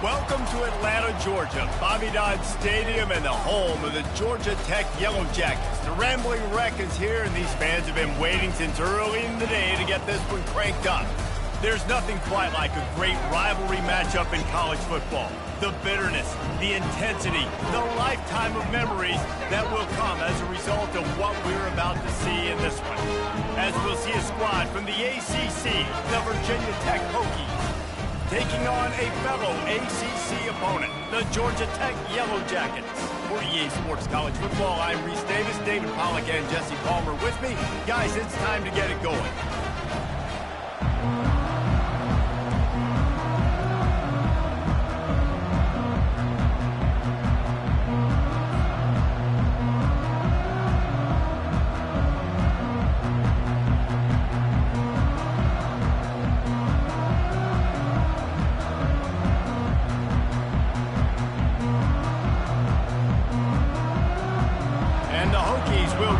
Welcome to Atlanta, Georgia, Bobby Dodd Stadium and the home of the Georgia Tech Yellow Jackets. The Rambling Wreck is here, and these fans have been waiting since early in the day to get this one cranked up. There's nothing quite like a great rivalry matchup in college football. The bitterness, the intensity, the lifetime of memories that will come as a result of what we're about to see in this one. As we'll see a squad from the ACC, the Virginia Tech Hokies, taking on a fellow ACC opponent, the Georgia Tech Yellow Jackets. For EA Sports College Football, I'm Reese Davis, David Pollack, and Jesse Palmer with me. Guys, it's time to get it going.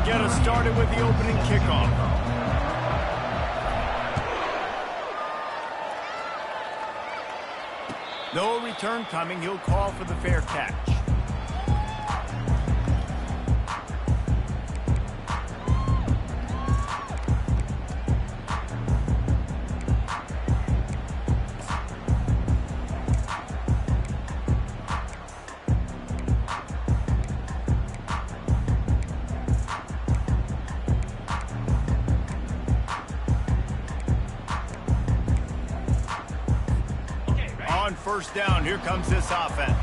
Get us started with the opening kickoff. No return coming. He'll call for the fair catch. First down, here comes this offense.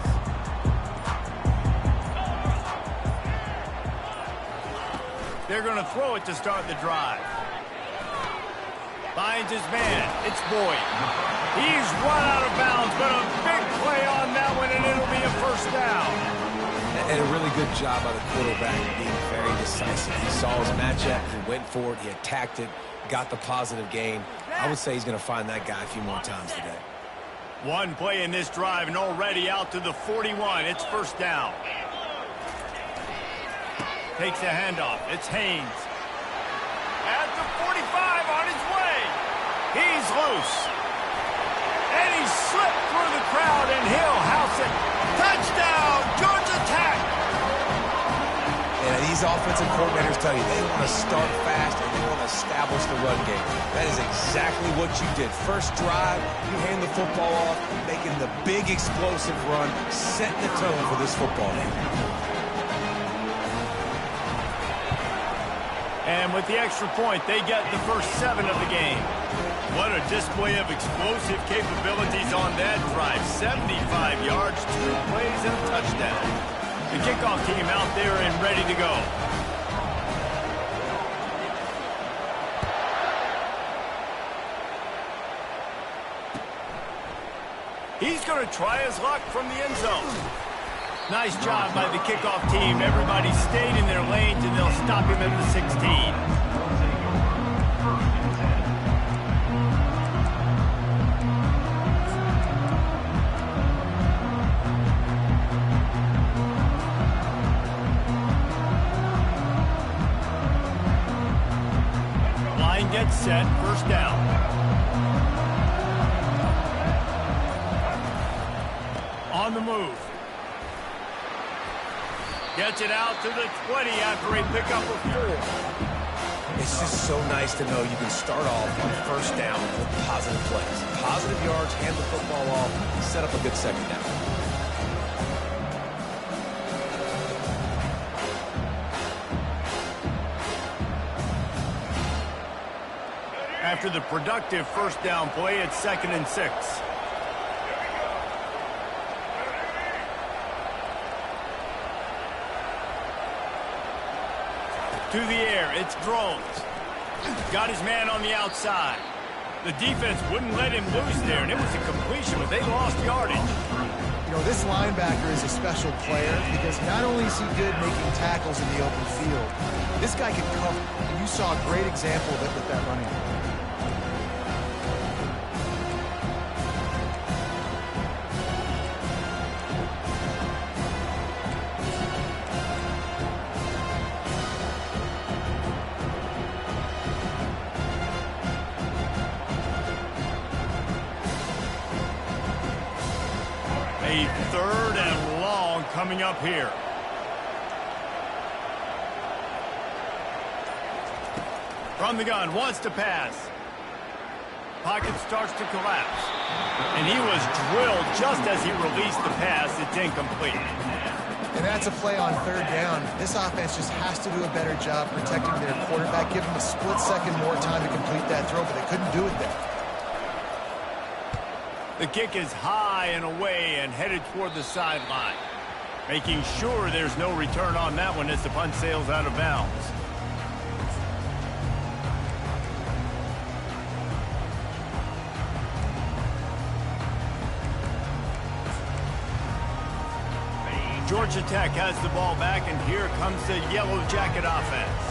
They're going to throw it to start the drive. Finds his man. It's Boyd. He's run out of bounds, but a big play on that one, and it'll be a first down. And a really good job by the quarterback being very decisive. He saw his matchup, he went for it, he attacked it, got the positive gain. I would say he's going to find that guy a few more times today. One play in this drive and already out to the 41. It's first down. Takes a handoff. It's Haynes. At the 45 on his way. He's loose. And he slipped through the crowd and he'll house it. Touchdown, Georgia Tech. And these offensive coordinators tell you they want to start fast and they want to establish the run game. That is exactly what you did. First drive, you hand the football off, making the big explosive run, setting the tone for this football game. And with the extra point, they get the first 7 of the game. What a display of explosive capabilities on that drive. 75 yards, 2 plays, and a touchdown. The kickoff team out there and ready to go. He's going to try his luck from the end zone. Nice job by the kickoff team. Everybody stayed in their lanes, and they'll stop him at the 16. Gets set, first down. On the move. Gets it out to the 20 after a pickup of 4. It's just so nice to know you can start off on first down with positive plays. Positive yards, hand the football off, set up a good second down. After the productive first down play, it's 2nd and 6. To the air, it's Drones. Got his man on the outside. The defense wouldn't let him loose there, and it was a completion, but they lost yardage. You know, this linebacker is a special player because not only is he good making tackles in the open field, this guy can cover. And you saw a great example of it with that running back. A 3rd and long coming up here. From the gun, wants to pass. Pocket starts to collapse. And he was drilled just as he released the pass. It's incomplete. And that's a play on 3rd down. This offense just has to do a better job protecting their quarterback, give him a split second more time to complete that throw, but they couldn't do it there. The kick is high and away and headed toward the sideline. Making sure there's no return on that one as the punt sails out of bounds. Georgia Tech has the ball back, and here comes the Yellow Jacket offense.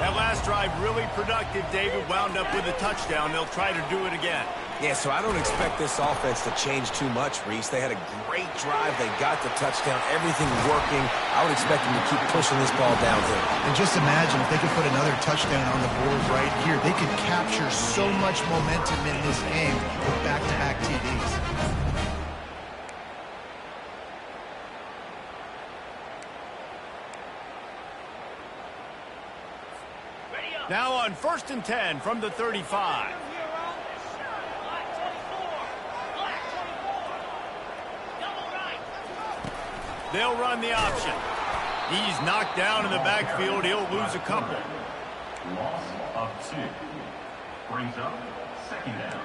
That last drive really productive. David wound up with a touchdown. They'll try to do it again. Yeah, so I don't expect this offense to change too much, Reese. They had a great drive. They got the touchdown. Everything working. I would expect them to keep pushing this ball downhill. And just imagine if they could put another touchdown on the board right here. They could capture so much momentum in this game with back-to-back TDs. Now on 1st and 10 from the 35. They'll run the option. He's knocked down in the backfield. He'll lose a couple. Loss of 2. Brings up 2nd down.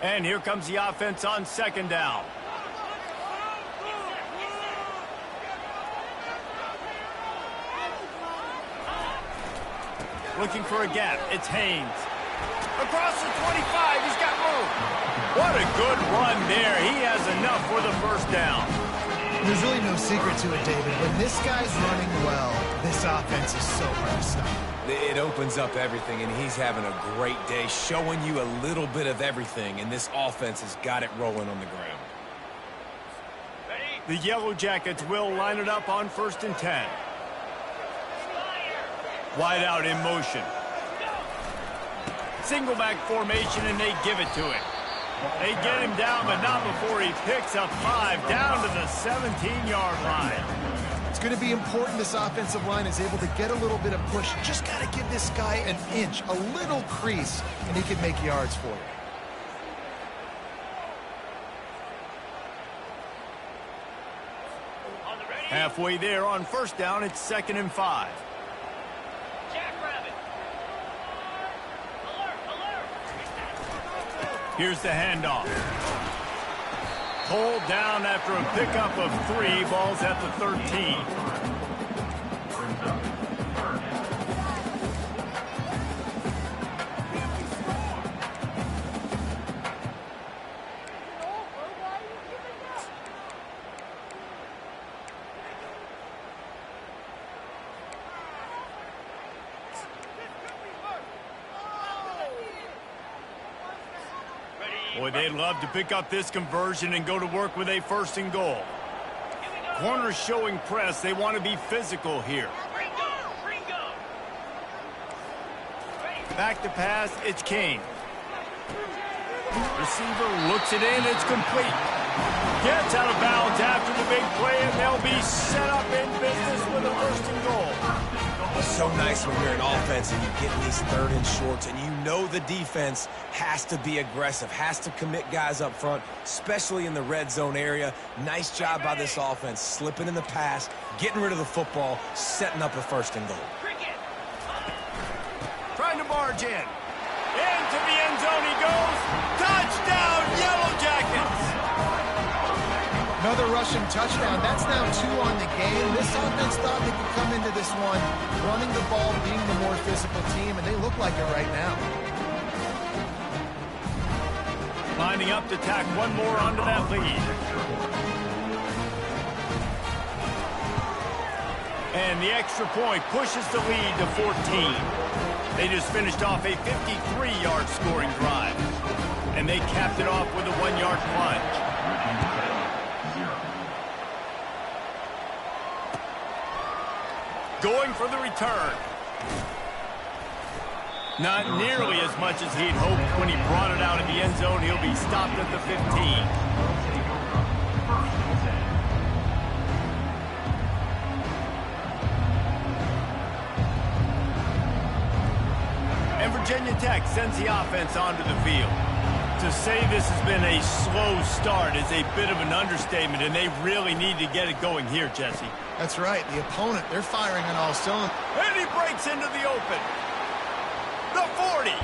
And here comes the offense on 2nd down. Looking for a gap. It's Haynes. Across the 25. He's got room. What a good run there. He has enough for the 1st down. There's really no secret to it, David. When this guy's running well, this offense is so hard to stop. It opens up everything, and he's having a great day, showing you a little bit of everything, and this offense has got it rolling on the ground. The Yellow Jackets will line it up on 1st and 10. Wide out in motion. Single back formation, and they give it to him. They get him down, but not before he picks up 5 down to the 17-yard line. It's going to be important this offensive line is able to get a little bit of push. Just got to give this guy an inch, a little crease, and he can make yards for you. Halfway there on 1st down, it's 2nd and 5. Here's the handoff. Pulled down after a pickup of 3. Ball's at the 13. Boy, they'd love to pick up this conversion and go to work with a 1st and goal. Corners showing press. They want to be physical here. Back to pass. It's Kane. Receiver looks it in. It's complete. Gets out of bounds after the big play, and they'll be set up in business with a 1st and goal. It's so nice when you're an offense and you get these 3rd and shorts, and you know the defense has to be aggressive, has to commit guys up front, especially in the red zone area. Nice job by this offense, slipping in the pass, getting rid of the football, setting up a 1st and goal. Trying to barge in. Into the end zone he goes. Touchdown, Yellow Jackets! Another rushing touchdown. That's now 2 on the game. This offense thought they could come into this one running the ball, being the more physical team, and they look like it right now. Lining up to tack one more onto that lead. And the extra point pushes the lead to 14. They just finished off a 53-yard scoring drive. And they capped it off with a 1-yard plunge. going for the return. Not nearly as much as he'd hoped when he brought it out of the end zone. He'll be stopped at the 15. And Virginia Tech sends the offense onto the field. To say this has been a slow start is a bit of an understatement, and they really need to get it going here, Jesse. That's right. The opponent, they're firing on all cylinders. And he breaks into the open. The 40.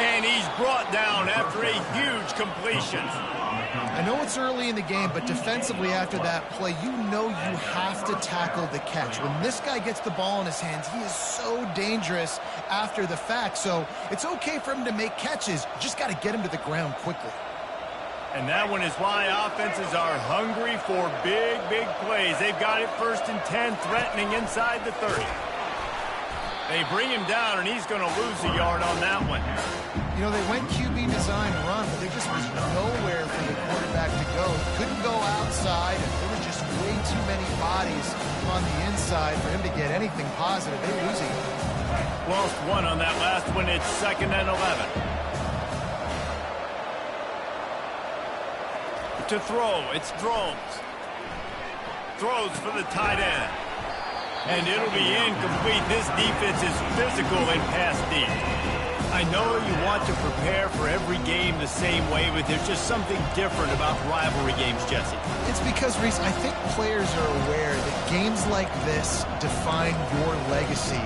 And he's brought down after a huge completion. I know it's early in the game, but defensively after that play, you know you have to tackle the catch. When this guy gets the ball in his hands, he is so dangerous after the fact. So it's okay for him to make catches. You just got to get him to the ground quickly. And that one is why offenses are hungry for big, big plays. They've got it 1st and 10, threatening inside the 30. They bring him down, and he's going to lose a yard on that one. You know, they went QB design run, but there just was nowhere for the quarterback to go. Couldn't go outside, and there was just way too many bodies on the inside for him to get anything positive. They lose it. Lost one on that last one. It's 2nd and 11. To throw, it's Drones. Throws for the tight end. And it'll be incomplete. This defense is physical in pass deep. I know you want to prepare for every game the same way, but there's just something different about rivalry games, Jesse. It's because, Reese, I think players are aware that games like this define your legacy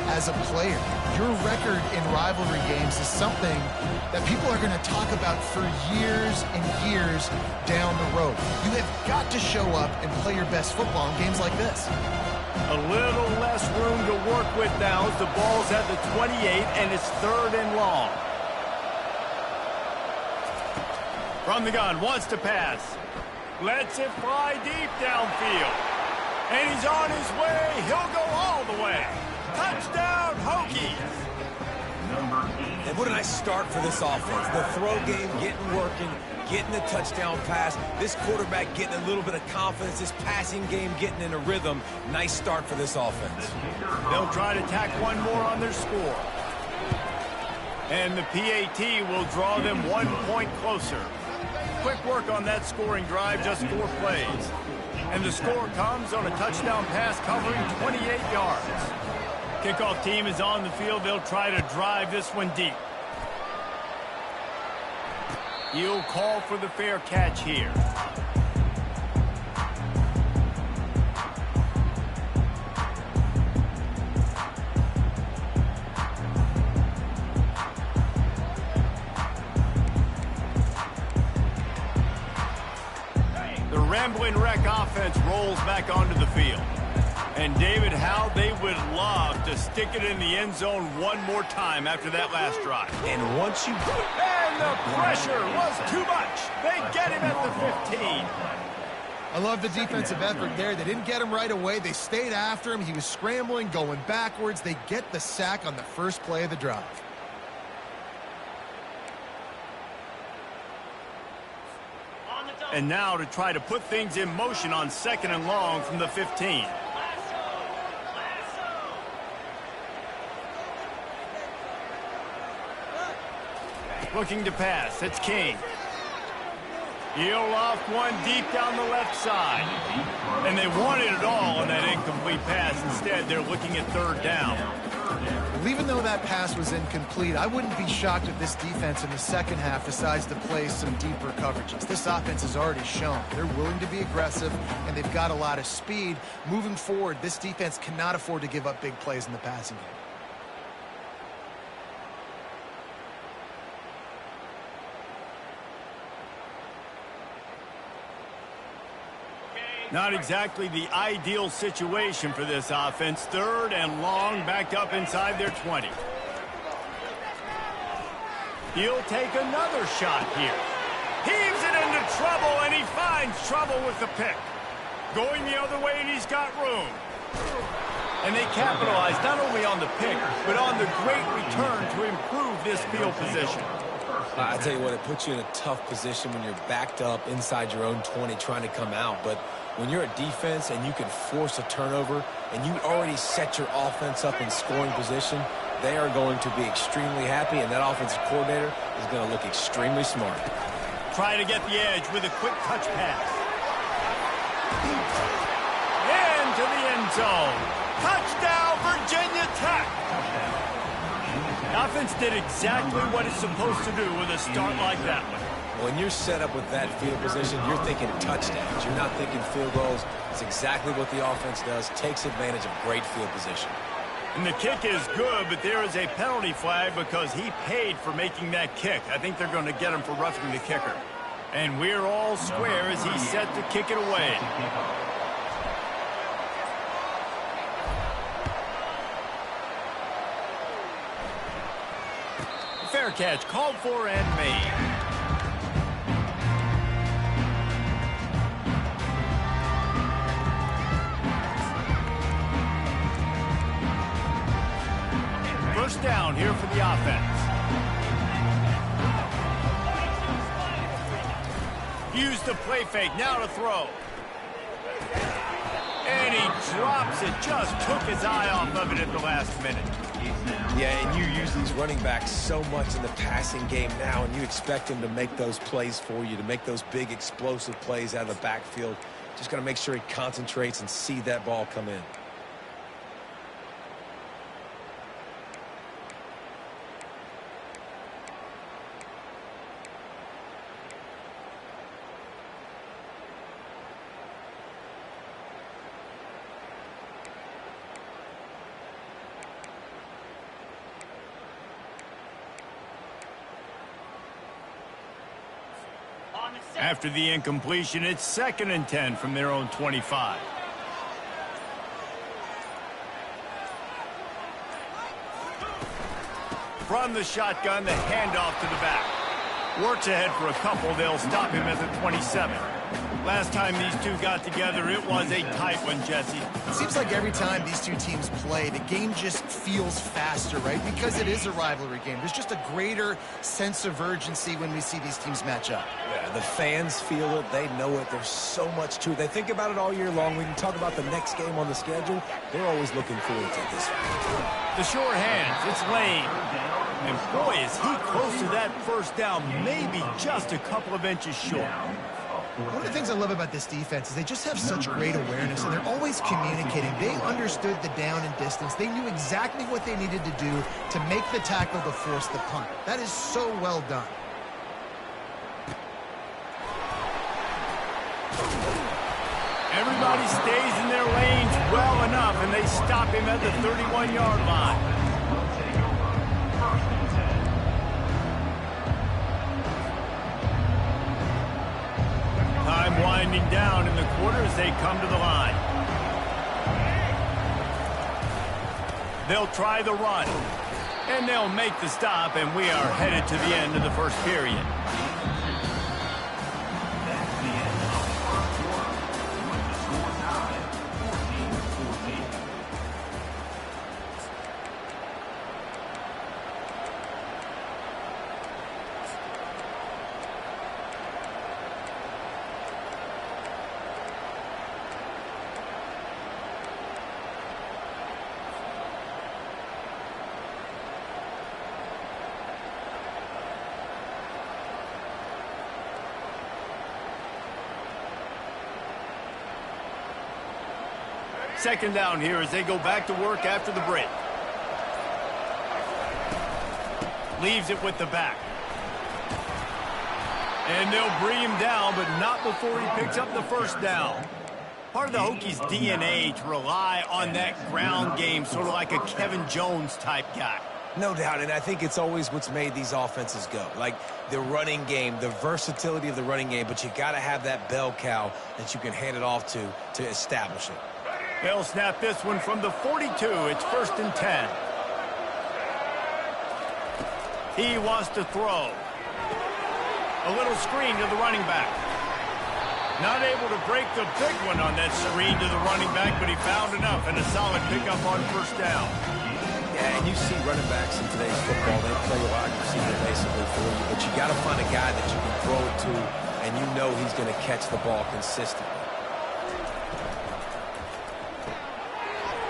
as a player. Your record in rivalry games is something that people are going to talk about for years and years down the road. You have got to show up and play your best football in games like this. A little less room to work with now as the ball's at the 28, and it's 3rd and long. From the gun, wants to pass. Lets it fly deep downfield. And he's on his way. He'll go all the way. Touchdown, Hokies. And what a nice start for this offense. The throw game getting working, getting the touchdown pass. This quarterback getting a little bit of confidence. This passing game getting in a rhythm. Nice start for this offense. They'll try to tack one more on their score. And the PAT will draw them 1 point closer. Quick work on that scoring drive, just 4 plays. And the score comes on a touchdown pass covering 28 yards. Kickoff team is on the field. They'll try to drive this one deep. He'll call for the fair catch here. The Rambling Wreck offense rolls back onto the field. And David, how they would love to stick it in the end zone one more time after that last drive. And once you... And the pressure was too much. They get him at the 15. I love the defensive effort there. They didn't get him right away. They stayed after him. He was scrambling, going backwards. They get the sack on the first play of the drive. And now to try to put things in motion on 2nd and long from the 15. Looking to pass. It's King. He'll loft one deep down the left side. And they wanted it all on that incomplete pass. Instead, they're looking at 3rd down. Well, even though that pass was incomplete, I wouldn't be shocked if this defense in the second half decides to play some deeper coverages. This offense has already shown they're willing to be aggressive, and they've got a lot of speed. Moving forward, this defense cannot afford to give up big plays in the passing game. Not exactly the ideal situation for this offense. 3rd and long, backed up inside their 20. He'll take another shot here. Heaves it into trouble, and he finds trouble with the pick. Going the other way, and he's got room. And they capitalize not only on the pick, but on the great return to improve this field position. I tell you what, it puts you in a tough position when you're backed up inside your own 20 trying to come out. But When you're a defense and you can force a turnover and you already set your offense up in scoring position, they are going to be extremely happy, and that offensive coordinator is going to look extremely smart. Trying to get the edge with a quick touch pass. Into the end zone. Touchdown, Virginia Tech. The offense did exactly what it's supposed to do with a start like that one. When you're set up with that field position, you're thinking touchdowns. You're not thinking field goals. It's exactly what the offense does, takes advantage of great field position. And the kick is good, but there is a penalty flag because he paid for making that kick. I think they're going to get him for roughing the kicker. And we're all square as he's set to kick it away. Fair catch called for and made. First down here for the offense. Use the play fake, now to throw. And he drops it, just took his eye off of it at the last minute. Yeah, and you use these running backs so much in the passing game now, and you expect them to make those plays for you, to make those big explosive plays out of the backfield. Just got to make sure he concentrates and see that ball come in. After the incompletion, it's 2nd and 10 from their own 25. From the shotgun, the handoff to the back. Works ahead for a couple. They'll stop him at the 27. Last time these two got together, it was a tight one, Jesse. It seems like every time these two teams play, the game just feels faster, right? Because it is a rivalry game. There's just a greater sense of urgency when we see these teams match up. Yeah, the fans feel it. They know it. There's so much to it. They think about it all year long. We can talk about the next game on the schedule. They're always looking forward to this one. The short hands, it's Lane. And boy, is he close to that first down, maybe just a couple of inches short. One of the things I love about this defense is they just have such great awareness, and they're always communicating. They understood the down and distance. They knew exactly what they needed to do to make the tackle to force the punt. That is so well done. Everybody stays in their lanes well enough, and they stop him at the 31-yard line. Time winding down in the quarter as they come to the line. They'll try the run, and they'll make the stop, and we are headed to the end of the first period. Second down here as they go back to work after the break. Leaves it with the back. And they'll bring him down, but not before he picks up the first down. Part of the Hokies' DNA to rely on that ground game, sort of like a Kevin Jones type guy. No doubt, and I think it's always what's made these offenses go. Like the running game, the versatility of the running game, but you got to have that bell cow that you can hand it off to establish it. They'll snap this one from the 42. It's 1st and 10. He wants to throw. A little screen to the running back. Not able to break the big one on that screen to the running back, but he found enough and a solid pickup on first down. Yeah, and you see running backs in today's football, they play wide receiver basically for you, but you got to find a guy that you can throw it to, and you know he's going to catch the ball consistently.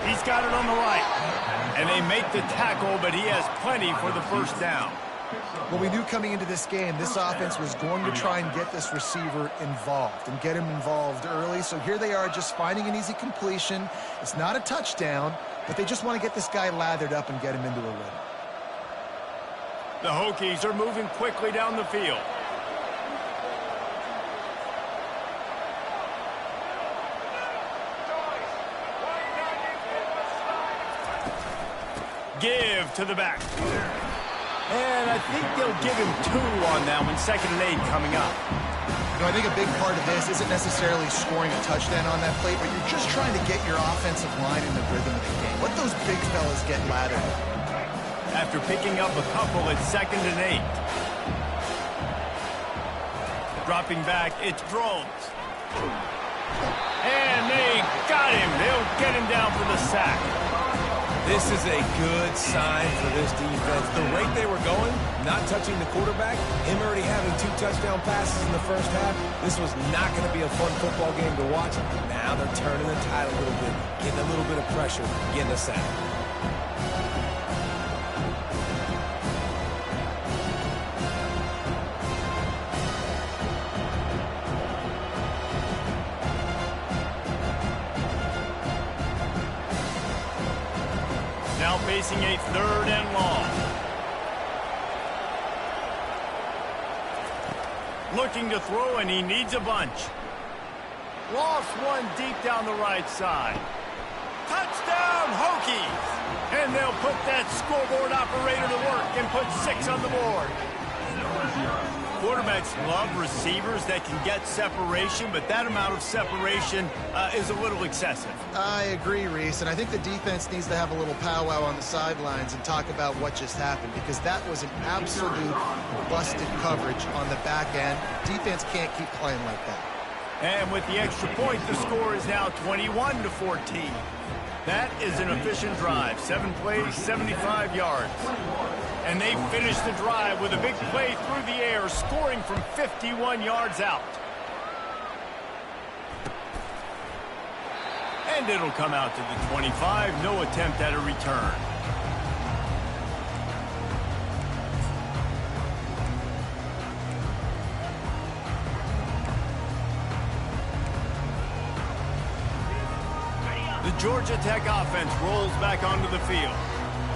He's got it on the right. And they make the tackle, but he has plenty for the first down. Well, we knew coming into this game, this offense was going to try and get this receiver involved and get him involved early. So here they are just finding an easy completion. It's not a touchdown, but they just want to get this guy lathered up and get him into a rhythm. The Hokies are moving quickly down the field. Give to the back. And I think they'll give him 2 on that one. 2nd and 8 coming up. You know, I think a big part of this isn't necessarily scoring a touchdown on that play, but you're just trying to get your offensive line in the rhythm of the game. Let those big fellas get lathered. After picking up a couple, it's 2nd and 8. Dropping back, it's Drones. And they got him. They'll get him down for the sack. This is a good sign for this defense. The rate they were going, not touching the quarterback, him already having 2 touchdown passes in the first half, this was not going to be a fun football game to watch. Now they're turning the tide a little bit, getting a little bit of pressure, getting a sack. Now facing a 3rd and long. Looking to throw, and he needs a bunch. Lost one deep down the right side. Touchdown, Hokies! And they'll put that scoreboard operator to work and put 6 on the board. Quarterbacks love receivers that can get separation, but that amount of separation is a little excessive. I agree, Reese, and I think the defense needs to have a little powwow on the sidelines and talk about what just happened, because that was an absolute busted coverage on the back end. Defense can't keep playing like that. And with the extra point, the score is now 21-14. That is an efficient drive. 7 plays, 75 yards. And they finish the drive with a big play through the air, scoring from 51 yards out. And it'll come out to the 25. No attempt at a return. The Georgia Tech offense rolls back onto the field.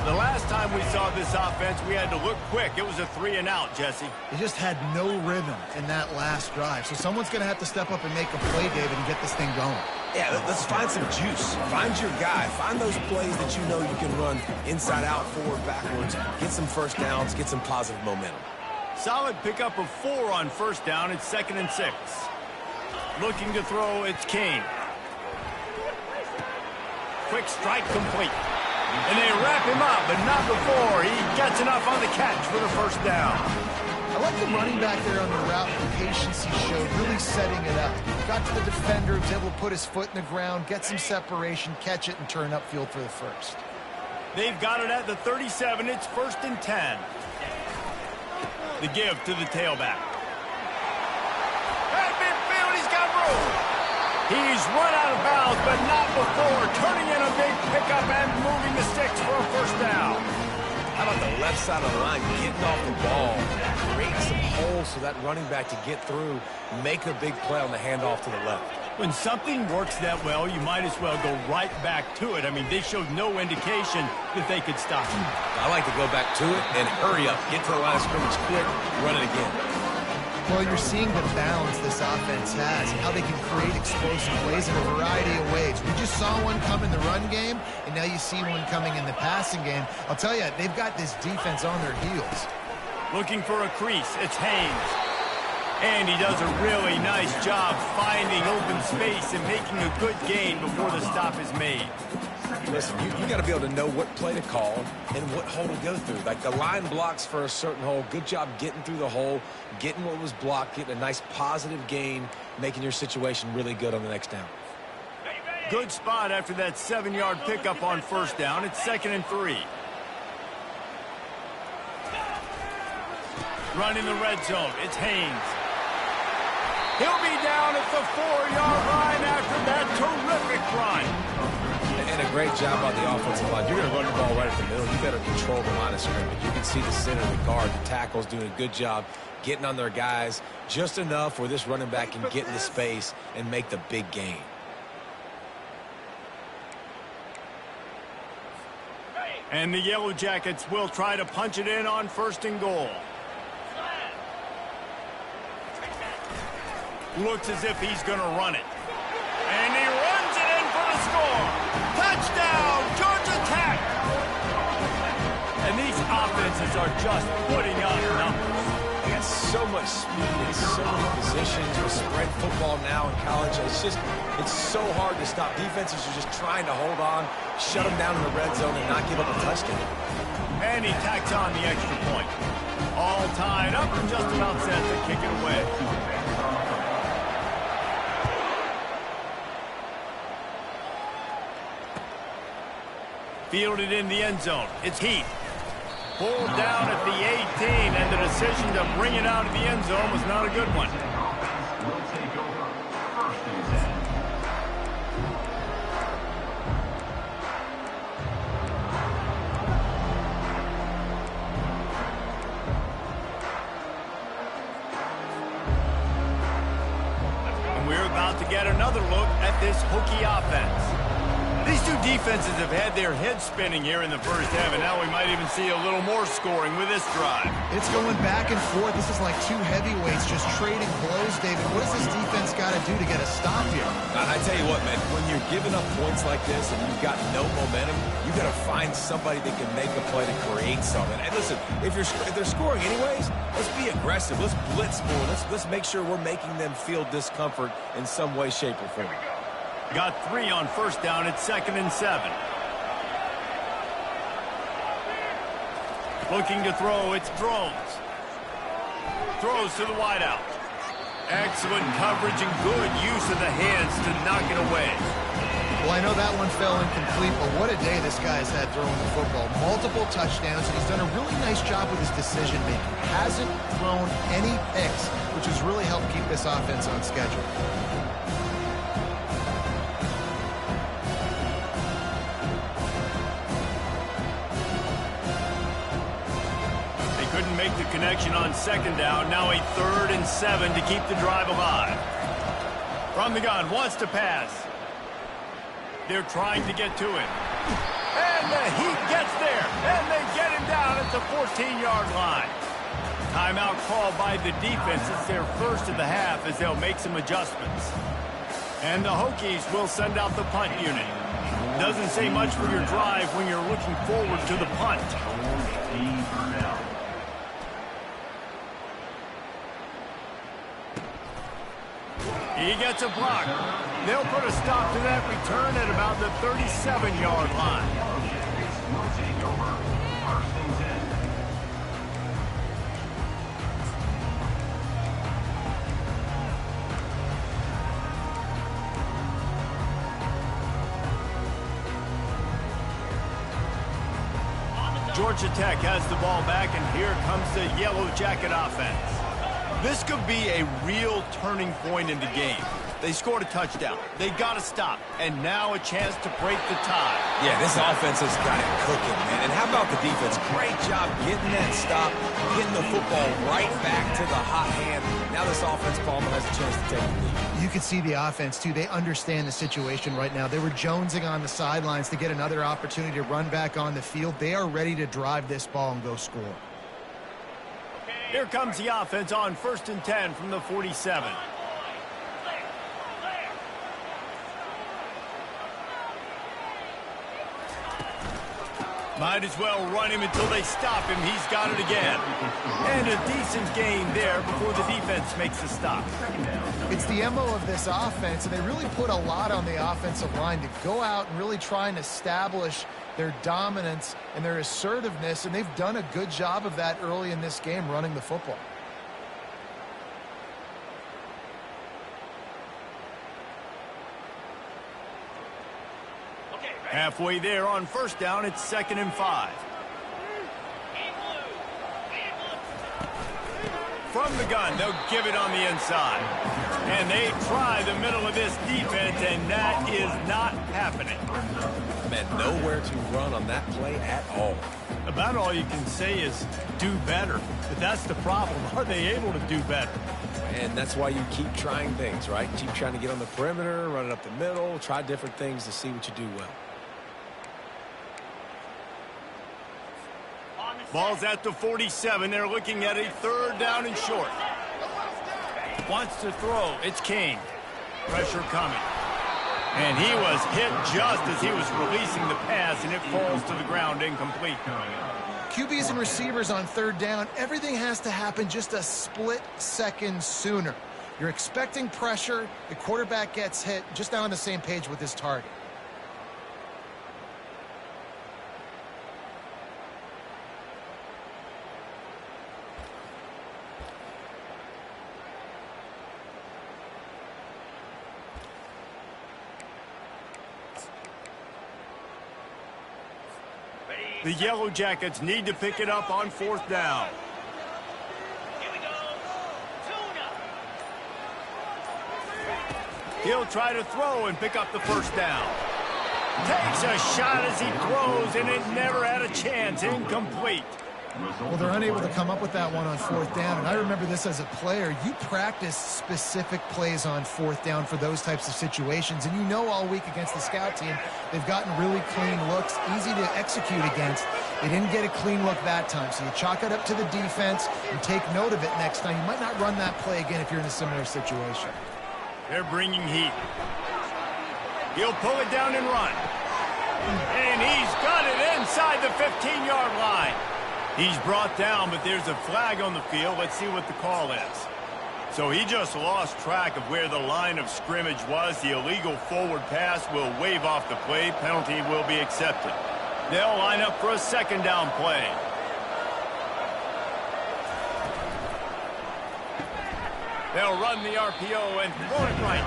The last time we saw this offense, we had to look quick. It was a 3-and-out, Jesse. They just had no rhythm in that last drive. So someone's going to have to step up and make a play, David, and get this thing going. Yeah, let's find some juice. Find your guy. Find those plays that you know you can run inside out, forward, backwards. Get some first downs. Get some positive momentum. Solid pickup of 4 on first down. It's 2nd and 6. Looking to throw, it's Kane. Quick strike complete. And they wrap him up, but not before he gets enough on the catch for the first down. I like the running back there on the route, the patience he showed, really setting it up. Got to the defender, was able to put his foot in the ground, get some separation, catch it, and turn upfield for the first. They've got it at the 37. It's 1st and 10. The give to the tailback. At midfield, he's got room. He's run out of bounds, but not before turning in a big pickup and moving the sticks for a first down. How about the left side of the line getting off the ball, create some holes so that running back to get through, make a big play on the handoff to the left. When something works that well, you might as well go right back to it. I mean, they showed no indication that they could stop him. I like to go back to it and hurry up, get to the line of scrimmage quick, run it again. Well, you're seeing the balance this offense has and how they can create explosive plays in a variety of ways. We just saw one come in the run game, and now you see one coming in the passing game. I'll tell you, they've got this defense on their heels. Looking for a crease, it's Haynes. And he does a really nice job finding open space and making a good gain before the stop is made. Listen, you got to be able to know what play to call and what hole to go through. Like the line blocks for a certain hole. Good job getting through the hole, getting what was blocked, getting a nice positive gain, making your situation really good on the next down. Good spot after that 7-yard pickup on first down. It's 2nd and 3. Running the red zone. It's Haynes. He'll be down at the 4-yard line after that terrific run. And a great job on the offensive line. You're going to run the ball right at the middle. You better control the line of scrimmage. You can see the center, the guard, the tackles doing a good job getting on their guys just enough where this running back can get into space and make the big gain. And the Yellow Jackets will try to punch it in on 1st and goal. Looks as if he's going to run it. And he runs it in for the score. Touchdown, Georgia Tech! And these offenses are just putting up numbers. They got so much speed and so many positions with spread football now in college. It's so hard to stop. Defenses are just trying to hold on, shut them down in the red zone, and not give up a touchdown. And he tacks on the extra point. All tied up and just about set to kick it away. Fielded in the end zone. It's Heath. Pulled down at the 18, and the decision to bring it out of the end zone was not a good one. Will take over 1st and 10. And we're about to get another look at this Hokie offense. These two defenses have had their heads spinning here in the first half, and now we might even see a little more scoring with this drive. It's going back and forth. This is like two heavyweights just trading blows, David. What does this defense got to do to get a stop here? I tell you what, man, when you're giving up points like this and you've got no momentum, you got to find somebody that can make a play to create something. And listen, if they're scoring anyways, let's be aggressive. Let's blitz more. Let's make sure we're making them feel discomfort in some way, shape, or form. Got 3 on 1st down at 2nd and 7. Looking to throw, it's Drones. Throws to the wideout. Excellent coverage and good use of the hands to knock it away. Well, I know that one fell incomplete, but what a day this guy's had throwing the football. Multiple touchdowns, and he's done a really nice job with his decision-making. Hasn't thrown any picks, which has really helped keep this offense on schedule. Couldn't make the connection on 2nd down. Now a 3rd and 7 to keep the drive alive. From the gun, wants to pass. They're trying to get to it. And the Heat gets there. And they get him down at the 14-yard line. Timeout called by the defense. It's their first of the half as they'll make some adjustments. And the Hokies will send out the punt unit. Doesn't say much for your drive when you're looking forward to the punt. He gets a block. They'll put a stop to that return at about the 37-yard line. Will take over 1st and 10. Georgia Tech has the ball back, and here comes the Yellow Jacket offense. This could be a real turning point in the game. They scored a touchdown. They got to stop. And now a chance to break the tie. Yeah, this offense has got it cooking, man. And how about the defense? Great job getting that stop, getting the football right back to the hot hand. Now this offense, Palmer, has a chance to take the lead. You can see the offense, too. They understand the situation right now. They were jonesing on the sidelines to get another opportunity to run back on the field. They are ready to drive this ball and go score. Here comes the offense on 1st and 10 from the 47. Might as well run him until they stop him. He's got it again. And a decent gain there before the defense makes the stop. It's the MO of this offense, and they really put a lot on the offensive line to go out and really try and establish their dominance and their assertiveness, and they've done a good job of that early in this game running the football. Halfway there on 1st down, it's 2nd and 5. from the gun. They'll give it on the inside. And they try the middle of this defense, and that is not happening. Man, nowhere to run on that play at all. About all you can say is do better. But that's the problem. Are they able to do better? And that's why you keep trying things, right? Keep trying to get on the perimeter, run it up the middle, try different things to see what you do well. Ball's at the 47. They're looking at a 3rd down and short. Wants to throw. It's King. Pressure coming. And he was hit just as he was releasing the pass, and it falls to the ground incomplete. QBs and receivers on 3rd down, everything has to happen just a split second sooner. You're expecting pressure. The quarterback gets hit, just not on the same page with his target. The Yellow Jackets need to pick it up on 4th down. He'll try to throw and pick up the 1st down. Takes a shot as he throws, and it never had a chance. Incomplete. Well, they're unable to come up with that one on 4th down, and I remember this as a player. You practice specific plays on 4th down for those types of situations, and you know all week against the scout team they've gotten really clean looks, easy to execute against. They didn't get a clean look that time, so you chalk it up to the defense and take note of it next time. You might not run that play again if you're in a similar situation. They're bringing heat. He'll pull it down and run. And he's got it inside the 15-yard line. He's brought down, but there's a flag on the field. Let's see what the call is. So he just lost track of where the line of scrimmage was. The illegal forward pass will wave off the play. Penalty will be accepted. They'll line up for a 2nd down play. They'll run the RPO and throw it right.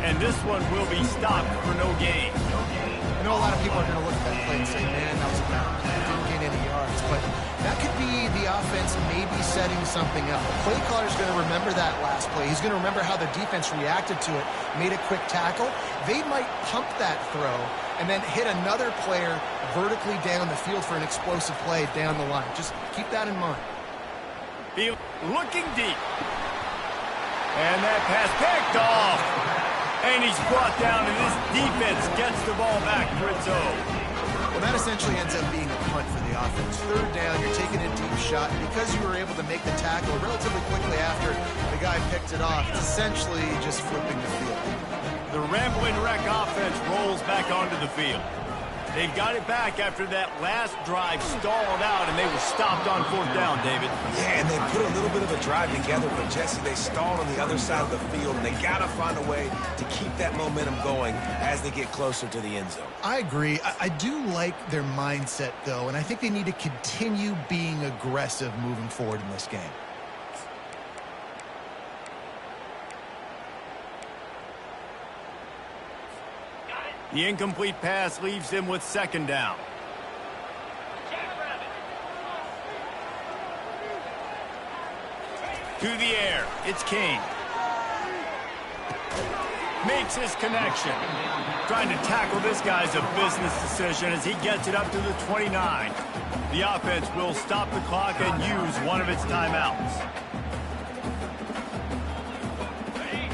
And this one will be stopped for no gain. I know a lot of people are going to look at that play and say, man, that was a bad play. Didn't gain any yards. But that could be the offense maybe setting something up. The play caller is going to remember that last play. He's going to remember how the defense reacted to it, made a quick tackle. They might pump that throw and then hit another player vertically down the field for an explosive play down the line. Just keep that in mind. Looking deep. And that pass picked off. And he's brought down, and this defense gets the ball back for its own. Well, that essentially ends up being a punt for the offense. 3rd down, you're taking a deep shot. Because you were able to make the tackle relatively quickly after the guy picked it off, it's essentially just flipping the field. The Rambling Wreck offense rolls back onto the field. They've got it back after that last drive stalled out, and they were stopped on 4th down, David. Yeah, and they put a little bit of a drive together, but Jesse, they stalled on the other side of the field, and they got to find a way to keep that momentum going as they get closer to the end zone. I agree. I do like their mindset, though, and I think they need to continue being aggressive moving forward in this game. The incomplete pass leaves them with 2nd down. To the air, it's King. Makes his connection. Trying to tackle this guy's a business decision as he gets it up to the 29. The offense will stop the clock and use one of its timeouts.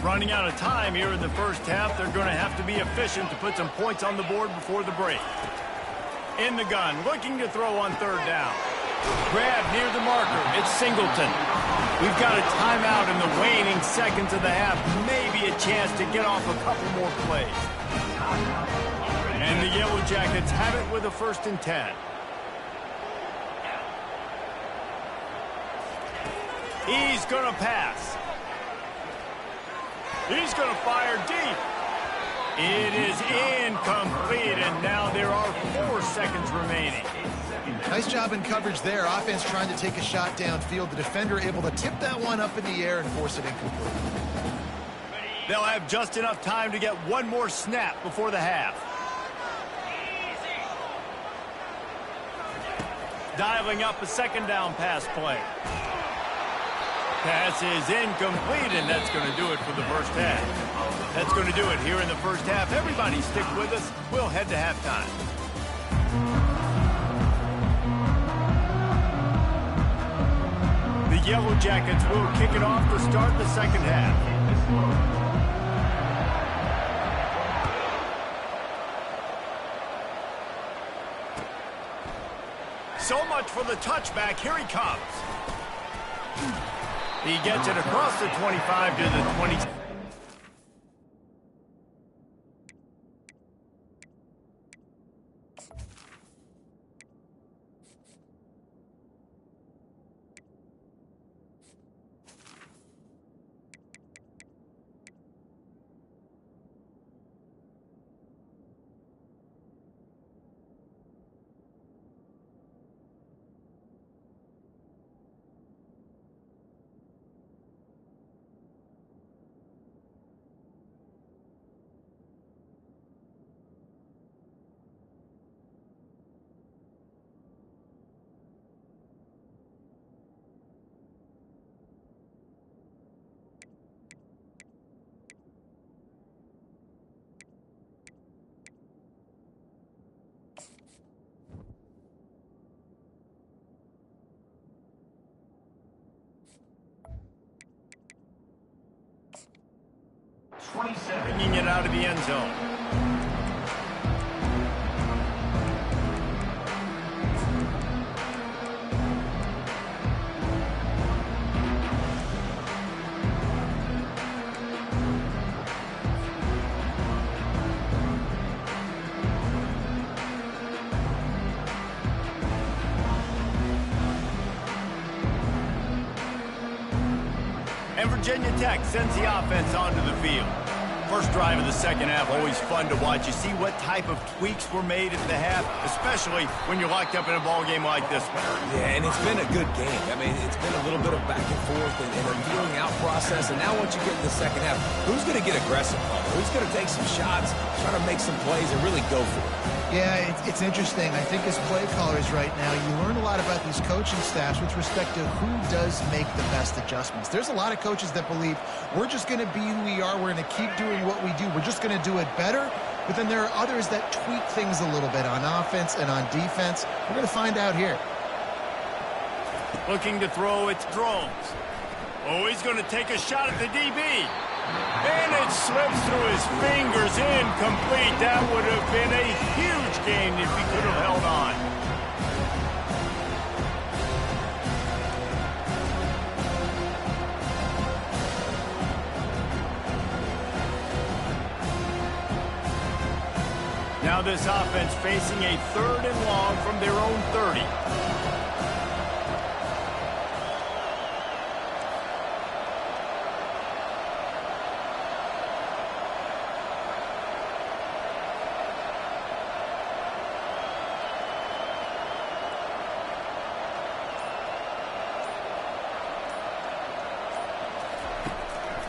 Running out of time here in the 1st half. They're going to have to be efficient to put some points on the board before the break. In the gun, looking to throw on 3rd down. Grab near the marker. It's Singleton. We've got a timeout in the waning seconds of the half. Maybe a chance to get off a couple more plays. And the Yellow Jackets have it with a 1st and 10. He's going to pass. He's going to fire deep. It is incomplete, and now there are 4 seconds remaining. Nice job in coverage there. Offense trying to take a shot downfield. The defender able to tip that one up in the air and force it incomplete. They'll have just enough time to get one more snap before the half. Dialing up a 2nd down pass play. Pass is incomplete, and that's going to do it for the first half. That's going to do it here in the first half. Everybody stick with us. We'll head to halftime. The Yellow Jackets will kick it off to start the second half. So much for the touchback. Here he comes. He gets it across the 25 to the 20. Bringing it out of the end zone. And Virginia Tech sends the offense onto the field. First drive of the second half, always fun to watch. You see what type of tweaks were made at the half, especially when you're locked up in a ball game like this one. Yeah, and it's been a good game. I mean, it's been a little bit of back and forth and a feeling out process. And now once you get in the second half, who's going to get aggressive? Who's going to take some shots, try to make some plays, and really go for it? Yeah, it's interesting. I think as play callers right now, you learn a lot about these coaching staffs with respect to who does make the best adjustments. There's a lot of coaches that believe we're just going to be who we are. We're going to keep doing what we do. We're just going to do it better. But then there are others that tweak things a little bit on offense and on defense. We're going to find out here. Looking to throw, it's Drones. Oh, he's going to take a shot at the DB. And it slips through his fingers, incomplete. That would have been a huge gain if he could have held on. Now this offense facing a 3rd and long from their own 30.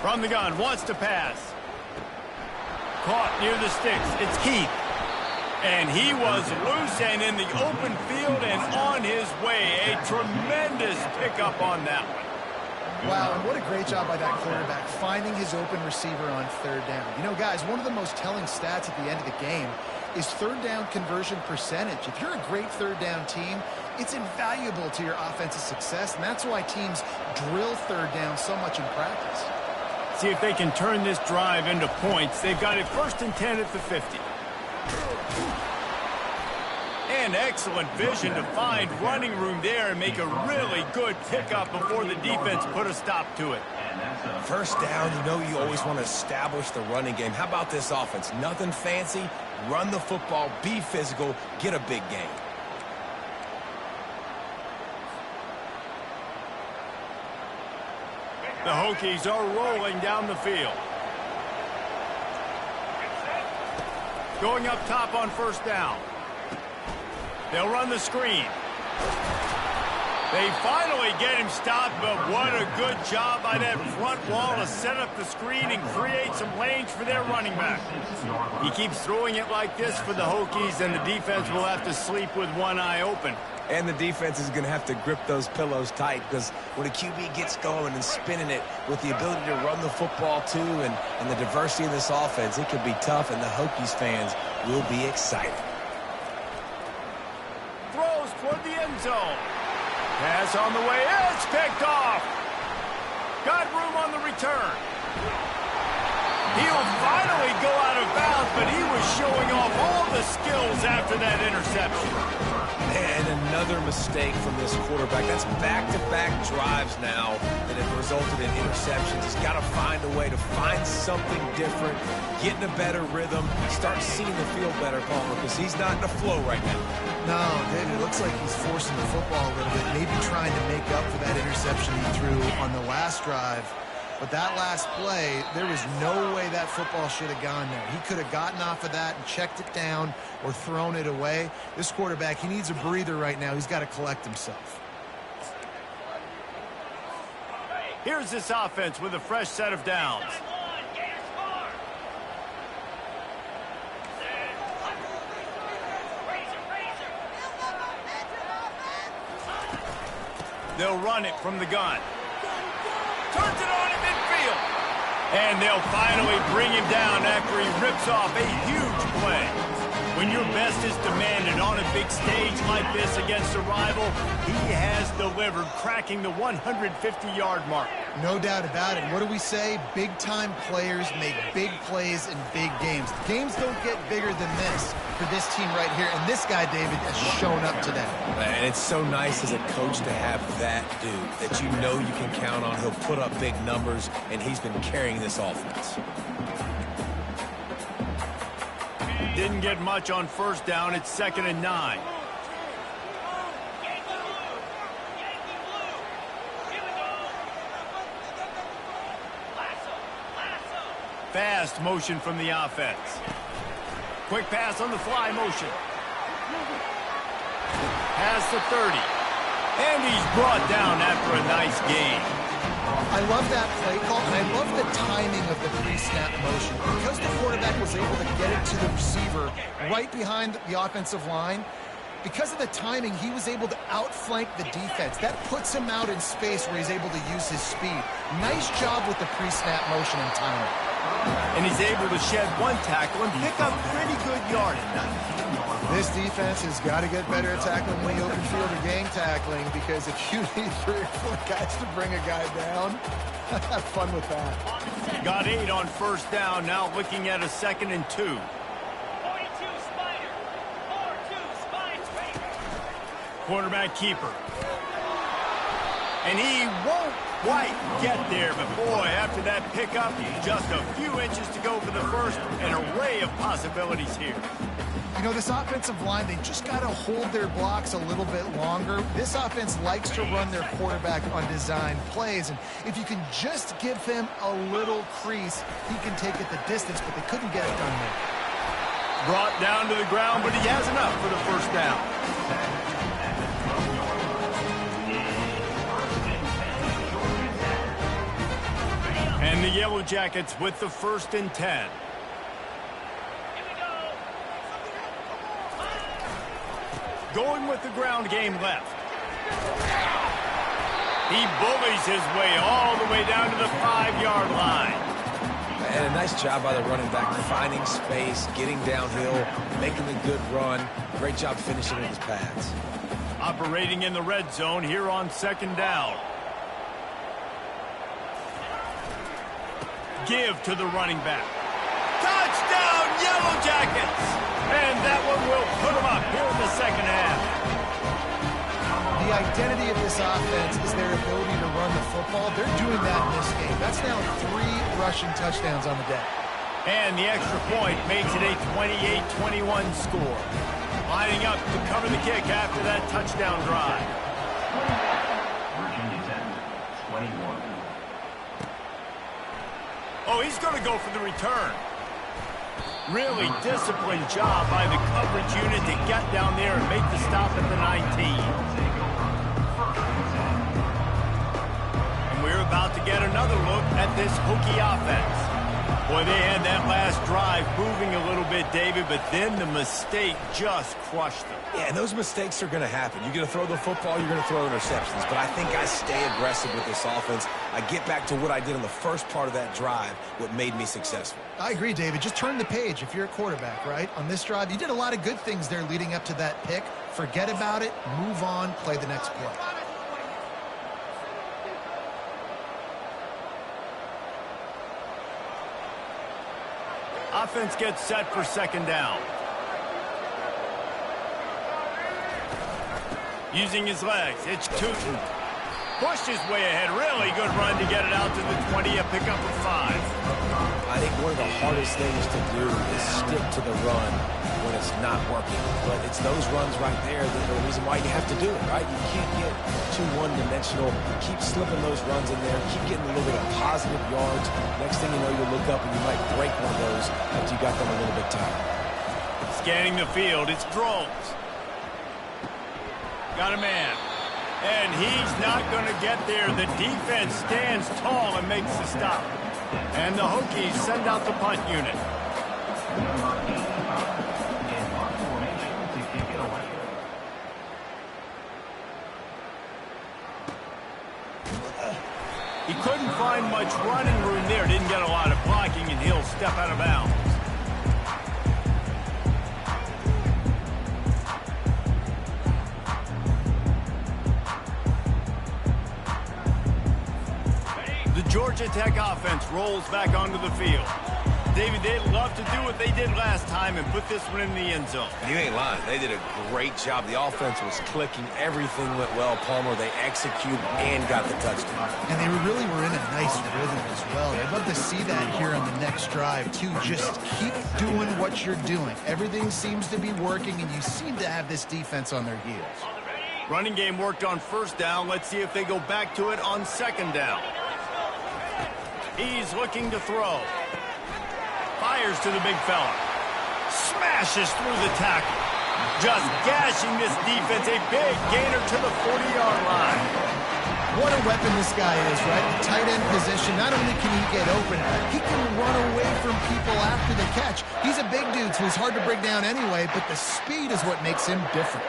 From the gun, wants to pass. Caught near the sticks. It's Keith. And he was loose and in the open field and on his way. A tremendous pickup on that one. Wow, and what a great job by that quarterback, finding his open receiver on 3rd down. You know, guys, one of the most telling stats at the end of the game is 3rd down conversion percentage. If you're a great 3rd down team, it's invaluable to your offensive success, and that's why teams drill 3rd down so much in practice. See if they can turn this drive into points. They've got it 1st and 10 at the 50. And excellent vision to find running room there and make a really good pickup before the defense put a stop to it. First down, you know you always want to establish the running game. How about this offense? Nothing fancy. Run the football, be physical, get a big gain. The Hokies are rolling down the field. Going up top on 1st down. They'll run the screen. They finally get him stopped, but what a good job by that front wall to set up the screen and create some lanes for their running back. He keeps throwing it like this for the Hokies, and the defense will have to sleep with one eye open. And the defense is going to have to grip those pillows tight, because when a QB gets going and spinning it with the ability to run the football too and the diversity of this offense, it could be tough, and the Hokies fans will be excited. Throws toward the end zone. Pass on the way. It's picked off. Got room on the return. He'll finally go out of bounds, but he was showing off all the skills after that interception. And another mistake from this quarterback. That's back-to-back drives now that have resulted in interceptions. He's got to find a way to find something different, get in a better rhythm, start seeing the field better, Palmer, because he's not in a flow right now. No, David, it looks like he's forcing the football a little bit, maybe trying to make up for that interception he threw on the last drive. But that last play, there was no way that football should have gone there. He could have gotten off of that and checked it down or thrown it away. This quarterback, he needs a breather right now. He's got to collect himself. Here's this offense with a fresh set of downs. They'll run it from the gun. Turns it on in midfield. And they'll finally bring him down after he rips off a huge play. When your best is demanded on a big stage like this against a rival, he has delivered, cracking the 150-yard mark. No doubt about it. What do we say? Big-time players make big plays in big games. Games don't get bigger than this for this team right here, and this guy, David, has shown up today. And it's so nice as a coach to have that dude that you know you can count on. He'll put up big numbers, and he's been carrying this offense. Didn't get much on first down. It's 2nd and 9. Fast motion from the offense. Quick pass on the fly motion. Pass to 30. And he's brought down after a nice gain. I love that play call, and I love the timing of the pre-snap motion. Because the quarterback was able to get it to the receiver right behind the offensive line, because of the timing, he was able to outflank the defense. That puts him out in space where he's able to use his speed. Nice job with the pre-snap motion and timing. And he's able to shed one tackle and pick up pretty good yardage. This defense has got to get better at tackling in the open field or gang tackling, because if you need 3 or 4 guys to bring a guy down, have fun with that. Got 8 on first down, now looking at a 2nd and 2. Quarterback keeper. And he won't quite get there, but boy, after that pickup, just a few inches to go for the first. An array of possibilities here. You know, this offensive line, they just got to hold their blocks a little bit longer. This offense likes to run their quarterback on design plays, and if you can just give him a little crease, he can take it the distance, but they couldn't get it done there. Brought down to the ground, but he has enough for the first down. And the Yellow Jackets with the 1st and 10. Going with the ground game left. He bullies his way all the way down to the 5-yard line. And a nice job by the running back, finding space, getting downhill, making a good run. Great job finishing with his pads. Operating in the red zone here on 2nd down. Give to the running back. Touchdown, Yellow Jackets! And that one will put them up here in the 2nd half. The identity of this offense is their ability to run the football. They're doing that in this game. That's now 3 rushing touchdowns on the day. And the extra point makes it a 28-21 score. Lining up to cover the kick after that touchdown drive. Virginia Tech, 21. Oh, he's going to go for the return. Really disciplined job by the coverage unit to get down there and make the stop at the 19. to get another look at this Hokie offense. Boy, they had that last drive moving a little bit, David, but then the mistake just crushed them. Yeah, and those mistakes are going to happen. You're going to throw the football, you're going to throw interceptions. But I think I stay aggressive with this offense. I get back to what I did in the first part of that drive, what made me successful. I agree, David. Just turn the page if you're a quarterback, right? On this drive, you did a lot of good things there leading up to that pick. Forget about it, move on, play the next play. Offense gets set for second down. Using his legs, it's Tootin. Pushed his way ahead. Really good run to get it out to the 20, a pickup of 5. I think one of the hardest things to do is stick to the run when it's not working. But it's those runs right there that are the reason why you have to do it, right? You can't get too one-dimensional. Keep slipping those runs in there. Keep getting a little bit of positive yards. Next thing you know, you'll look up and you might break one of those after you got them a little bit tired. Scanning the field, it's Drones. Got a man. And he's not going to get there. The defense stands tall and makes the stop. And the Hokies send out the punt unit. He couldn't find much running room there. Didn't get a lot of blocking, and he'll step out of bounds. The Georgia Tech offense rolls back onto the field. David, they'd love to do what they did last time and put this one in the end zone. You ain't lying. They did a great job. The offense was clicking. Everything went well. Palmer, they executed and got the touchdown. And they really were in a nice rhythm as well. I'd love to see that here on the next drive, too. Just keep doing what you're doing. Everything seems to be working, and you seem to have this defense on their heels. Running game worked on first down. Let's see if they go back to it on second down. He's looking to throw. Fires to the big fella. Smashes through the tackle. Just gashing this defense. A big gainer to the 40-yard line. What a weapon this guy is, right? The tight end position. Not only can he get open, he can run away from people after the catch. He's a big dude, so he's hard to bring down anyway, but the speed is what makes him different.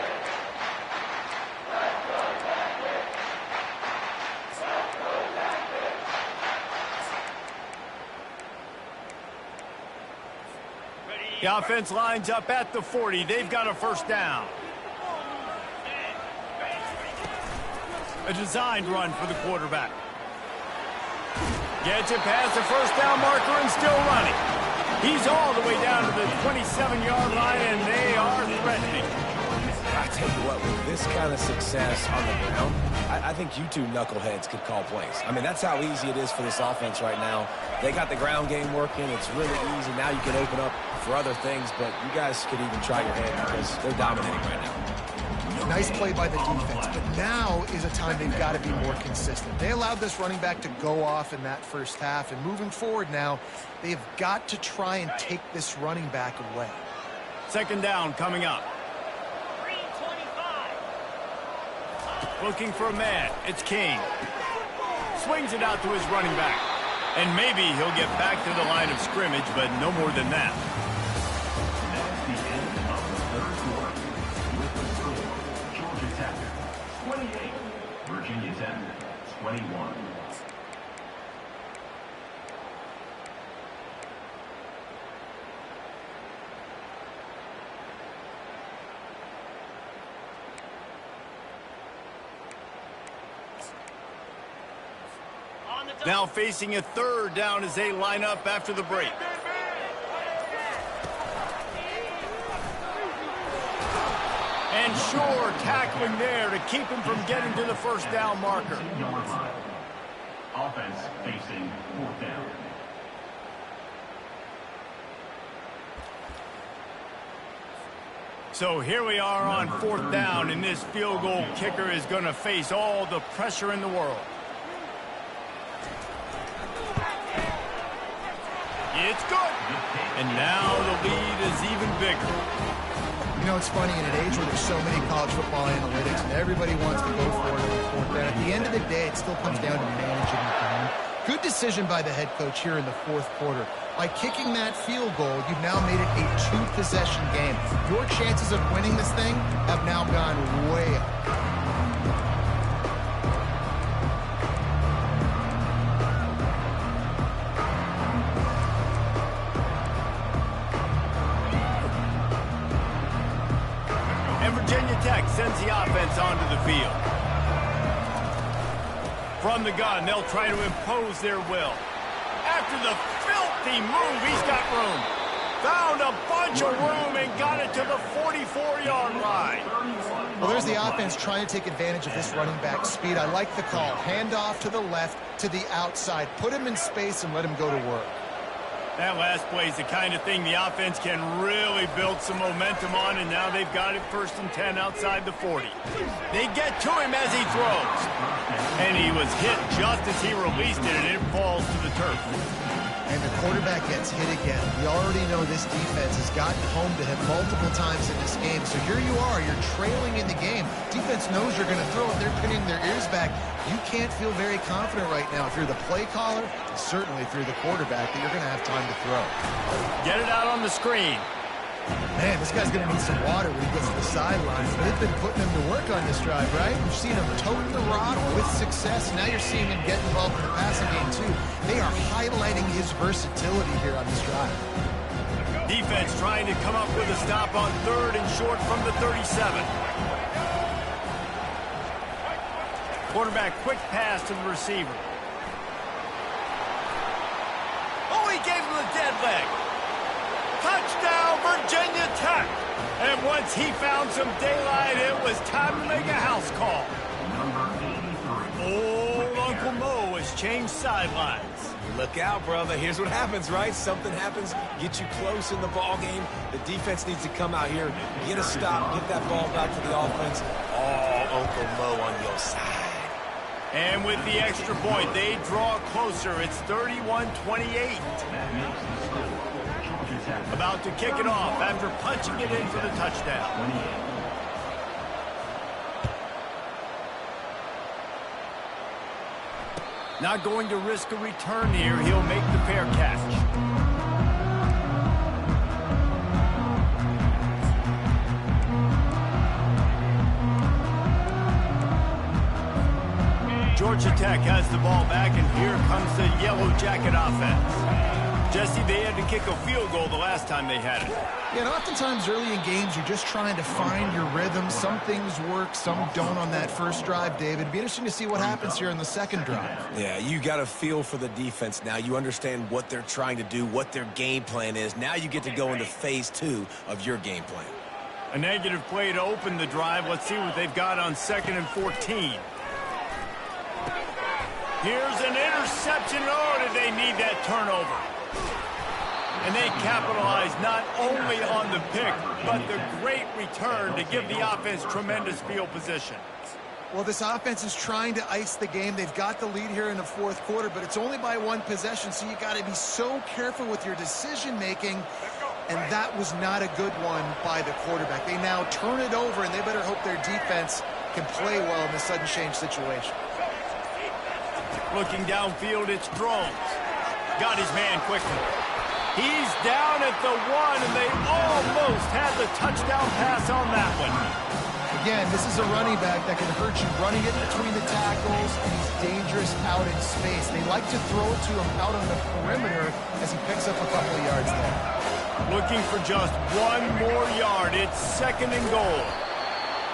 The offense lines up at the 40. They've got a first down. A designed run for the quarterback. Gets it past the first down marker and still running. He's all the way down to the 27-yard line, and they are threatening. I tell you what, with this kind of success on the ground, I think you two knuckleheads could call plays. I mean, that's how easy it is for this offense right now. They got the ground game working. It's really easy. Now you can open up for other things, but you guys could even try your hand because they're dominating right now. Nice play by the defense, but now is a time they've got to be more consistent. They allowed this running back to go off in that first half, and moving forward now, they've got to try and take this running back away. Second down coming up. Looking for a man. It's King. Swings it out to his running back. And maybe he'll get back to the line of scrimmage, but no more than that. That's the end of the third quarter. With the score, Georgia Tech 28, Virginia Tech 21. Now facing a third down as they line up after the break. And sure, tackling there to keep him from getting to the first down marker. Offense facing fourth down. So here we are on fourth down, and this field goal kicker is going to face all the pressure in the world. It's good. And now the lead is even bigger. You know, it's funny, in an age where there's so many college football analytics and everybody wants to go for it on the fourth down, at the end of the day, it still comes down to managing the game. Good decision by the head coach here in the fourth quarter. By kicking that field goal, you've now made it a two-possession game. Your chances of winning this thing have now gone way up. Virginia Tech sends the offense onto the field. From the gun, they'll try to impose their will. After the filthy move, he's got room. Found a bunch of room and got it to the 44-yard line. Well, there's the offense trying to take advantage of this running back speed. I like the call. Hand off to the left, to the outside. Put him in space and let him go to work. That last play is the kind of thing the offense can really build some momentum on, and now they've got it 1st and 10 outside the 40. They get to him as he throws. And he was hit just as he released it, and it falls to the turf. And the quarterback gets hit again. We already know this defense has gotten home to him multiple times in this game. So here you are, you're trailing in the game. Defense knows you're going to throw it. They're pinning their ears back. You can't feel very confident right now if you're the play caller, and certainly if you're the quarterback, that you're going to have time to throw. Get it out on the screen. Man, this guy's going to need some water when he gets to the sidelines. They've been putting him to work on this drive, right? We've seen him tote the rock with success. Now you're seeing him get involved in the passing game, too. They are highlighting his versatility here on this drive. Defense trying to come up with a stop on 3rd and short from the 37. Quarterback, quick pass to the receiver. Oh, he gave him the dead leg. Touchdown, Virginia Tech. And once he found some daylight, it was time to make a house call. Old Uncle Mo has changed sidelines. Look out, brother. Here's what happens, right? Something happens, get you close in the ball game. The defense needs to come out here, get a stop, get that ball back to the offense. Oh, Uncle Mo on your side. And with the extra point, they draw closer. It's 31-28. About to kick it off after punching it in for the touchdown. Not going to risk a return here. He'll make the fair catch. Georgia Tech has the ball back, and here comes the Yellow Jacket offense. Jesse, they had to kick a field goal the last time they had it. Yeah, and oftentimes early in games, you're just trying to find your rhythm. Some things work, some don't on that first drive, David. It'd be interesting to see what happens here in the second drive. Yeah, you got a feel for the defense now. You understand what they're trying to do, what their game plan is. Now you get to go into phase 2 of your game plan. A negative play to open the drive. Let's see what they've got on 2nd and 14. Here's an interception. Oh, did they need that turnover? And they capitalize not only on the pick, but the great return to give the offense tremendous field position. Well, this offense is trying to ice the game. They've got the lead here in the fourth quarter, but it's only by 1 possession, so you got to be so careful with your decision-making, and that was not a good one by the quarterback. They now turn it over, and they better hope their defense can play well in the sudden change situation. Looking downfield, it's Drones. Got his man quickly. He's down at the 1, and they almost had the touchdown pass on that one. Again, this is a running back that can hurt you running it between the tackles, and he's dangerous out in space. They like to throw it to him out on the perimeter as he picks up a couple of yards there. Looking for just 1 more yard. It's 2nd and goal.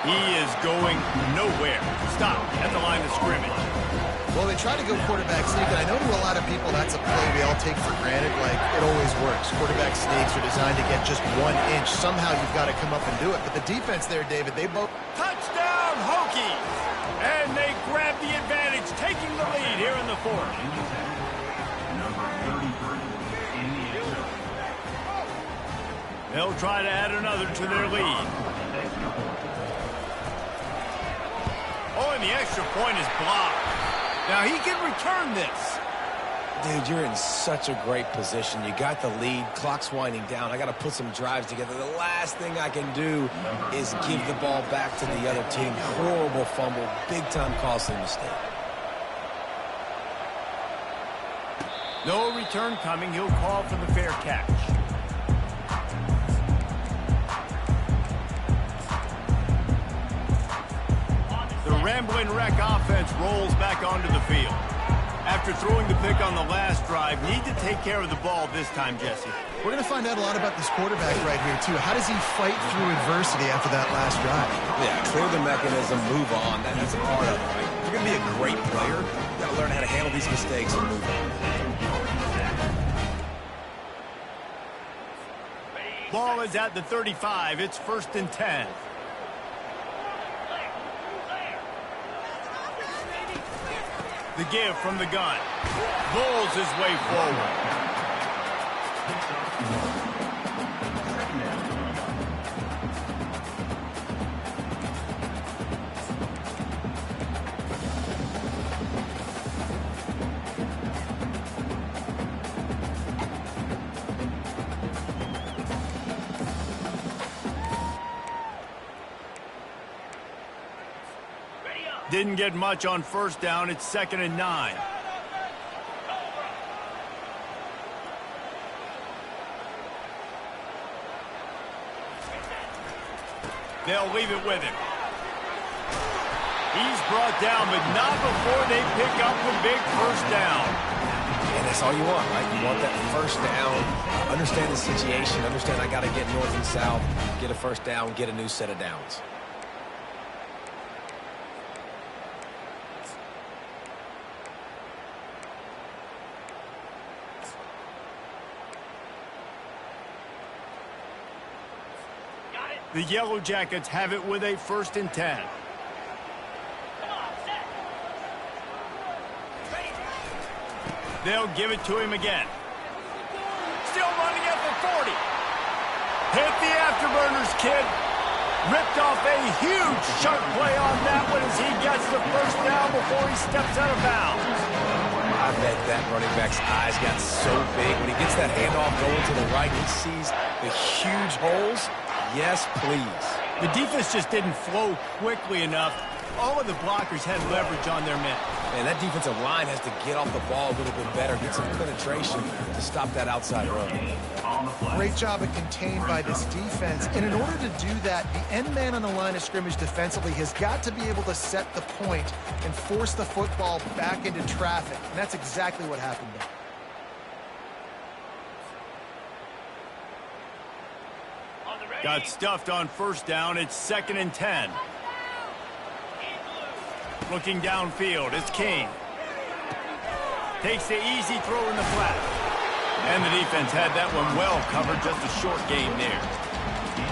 He is going nowhere. Stop at the line of scrimmage. Well, they try to go quarterback sneak, and I know to a lot of people that's a play we all take for granted, like it always works. Quarterback sneaks are designed to get just 1 inch. Somehow you've got to come up and do it. But the defense there, David, they both... Touchdown, Hokies! And they grab the advantage, taking the lead here in the 4th. They'll try to add another to their lead. Oh, and the extra point is blocked. Now he can return this. Dude, you're in such a great position. You got the lead. Clock's winding down. I got to put some drives together. The last thing I can do is give the ball back to the other team. Horrible fumble. Big-time costly mistake. No return coming. He'll call for the fair catch. The Rambling Wreck offense rolls back onto the field. After throwing the pick on the last drive, need to take care of the ball this time, Jesse. We're going to find out a lot about this quarterback right here, too. How does he fight through adversity after that last drive? Yeah, clear the mechanism, move on. That's a part of it, right? If you're going to be a great player, you got to learn how to handle these mistakes and move on. Ball is at the 35. It's 1st and 10. The give from the gun. Bowls his way forward. Didn't get much on 1st down. It's 2nd and 9. They'll leave it with him. He's brought down, but not before they pick up the big 1st down. And that's all you want, right? You want that 1st down. Understand the situation. Understand I got to get north and south, get a 1st down, get a new set of downs. The Yellow Jackets have it with a 1st and 10. They'll give it to him again. Still running at the 40. Hit the afterburners, kid. Ripped off a huge sharp play on that one as he gets the 1st down before he steps out of bounds. I bet that running back's eyes got so big. When he gets that handoff going to the right, he sees the huge holes. Yes, please. The defense just didn't flow quickly enough. All of the blockers had leverage on their men. And that defensive line has to get off the ball a little bit better, get some penetration to stop that outside run. Great job of contained by this defense. And in order to do that, the end man on the line of scrimmage defensively has got to be able to set the point and force the football back into traffic. And that's exactly what happened there. Got stuffed on 1st down. It's 2nd and 10. Looking downfield, it's King. Takes the easy throw in the flat. And the defense had that one well covered, just a short gain there.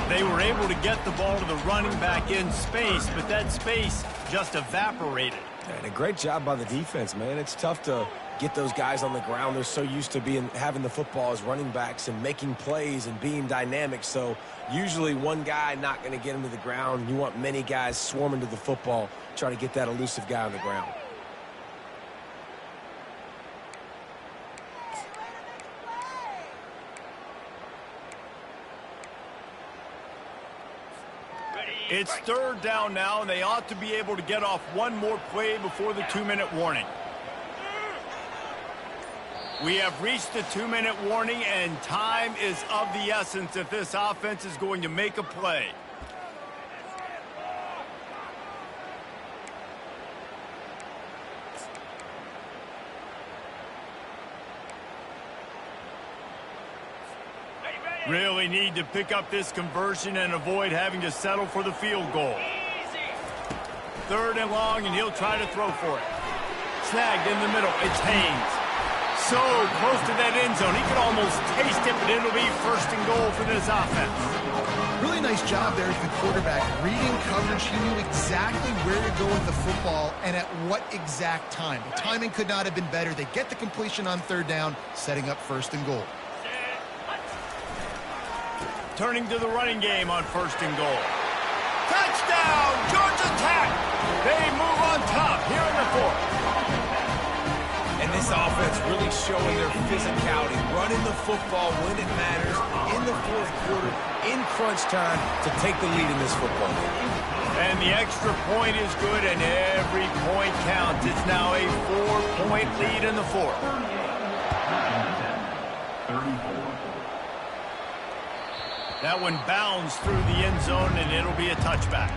They were able to get the ball to the running back in space, but that space just evaporated. And a great job by the defense, man. It's tough to get those guys on the ground. They're so used to having the football as running backs and making plays and being dynamic. So usually one guy not going to get him to the ground. You want many guys swarming to the football, trying to get that elusive guy on the ground. It's 3rd down now, and they ought to be able to get off one more play before the 2-minute warning. We have reached the 2-minute warning, and time is of the essence if this offense is going to make a play. Really need to pick up this conversion and avoid having to settle for the field goal. 3rd and long, and he'll try to throw for it. Snagged in the middle. It's Haynes. So close to that end zone. He could almost taste it, but it'll be 1st and goal for this offense. Really nice job there as the quarterback. Reading coverage, he knew exactly where to go with the football and at what exact time. The timing could not have been better. They get the completion on 3rd down, setting up 1st and goal. Turning to the running game on 1st and goal. Touchdown, Georgia Tech! They move on top here in the 4th. And this offense really showing their physicality, running the football when it matters, in the fourth quarter, in crunch time, to take the lead in this football game. And the extra point is good, and every point counts. It's now a 4-point lead in the fourth. That one bounds through the end zone, and it'll be a touchback.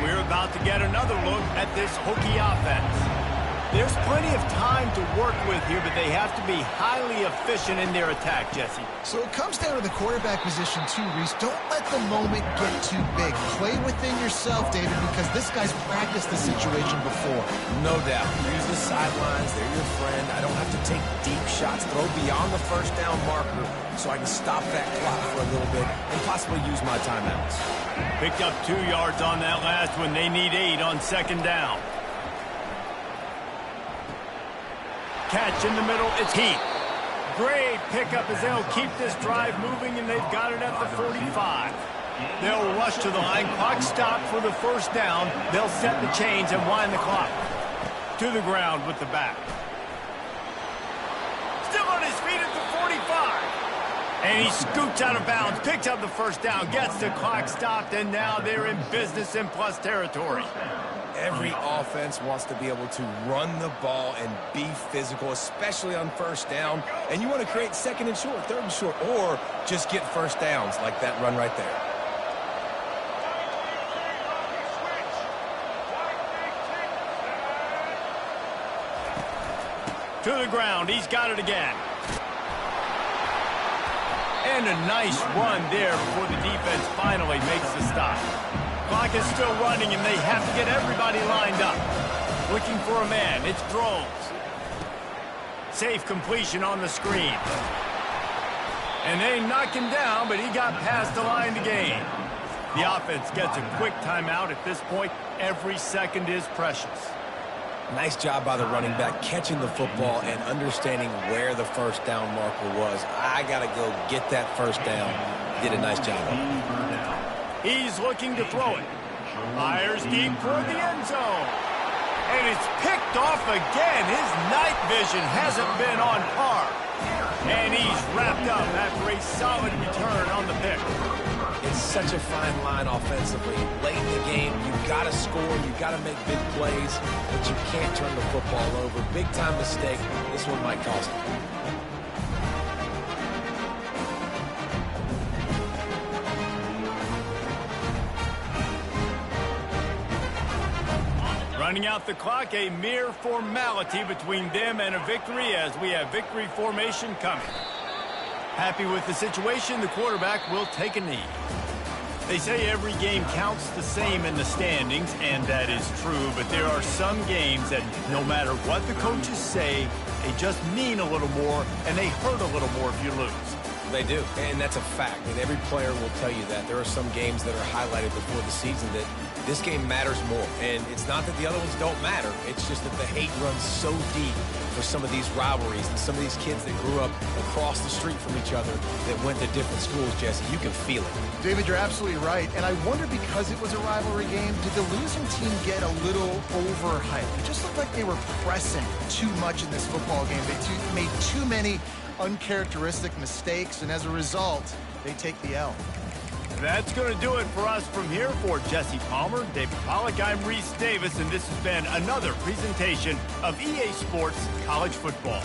We're about to get another look at this Hokie offense. There's plenty of time to work with here, but they have to be highly efficient in their attack, Jesse. So it comes down to the quarterback position too, Reese. Don't let the moment get too big. Play within yourself, David, because this guy's practiced the situation before. No doubt. Use the sidelines. They're your friend. I don't have to take deep shots. Throw beyond the first down marker so I can stop that clock for a little bit and possibly use my timeouts. Picked up 2 yards on that last one. They need 8 on second down. Catch in the middle, it's Heath. Great pickup as they'll keep this drive moving, and they've got it at the 45. They'll rush to the line, clock stop for the first down. They'll set the chains and wind the clock. To the ground with the back. Still on his feet at the 45. And he scoots out of bounds, picks up the first down, gets the clock stopped, and now they're in business in plus territory. Every offense wants to be able to run the ball and be physical, especially on first down. And you want to create second and short, third and short, or just get first downs like that run right there. To the ground, he's got it again. And a nice run there before the defense finally makes the stop. Clock is still running, and they have to get everybody lined up. Looking for a man. It's Drones. Safe completion on the screen. And they knock him down, but he got past the line to gain. The offense gets a quick timeout. At this point, every second is precious. Nice job by the running back catching the football and understanding where the first down marker was. I got to go get that first down. Did a nice job of it. He's looking to throw it. Fires deep toward the end zone. And it's picked off again. His night vision hasn't been on par. And he's wrapped up after a solid return on the pick. It's such a fine line offensively. Late in the game, you've got to score, you've got to make big plays, but you can't turn the football over. Big time mistake. This one might cost him. Running out the clock, a mere formality between them and a victory as we have victory formation coming. Happy with the situation, the quarterback will take a knee. They say every game counts the same in the standings, and that is true, but there are some games that no matter what the coaches say, they just mean a little more, and they hurt a little more if you lose. They do, and that's a fact, and every player will tell you that. There are some games that are highlighted before the season that this game matters more, and it's not that the other ones don't matter. It's just that the hate runs so deep for some of these rivalries and some of these kids that grew up across the street from each other that went to different schools, Jesse. You can feel it. David, you're absolutely right, and I wonder because it was a rivalry game, did the losing team get a little overhyped? It just looked like they were pressing too much in this football game. They made too many uncharacteristic mistakes, and as a result, they take the L. That's going to do it for us from here. For Jesse Palmer, David Pollack, I'm Reese Davis, and this has been another presentation of EA Sports College Football.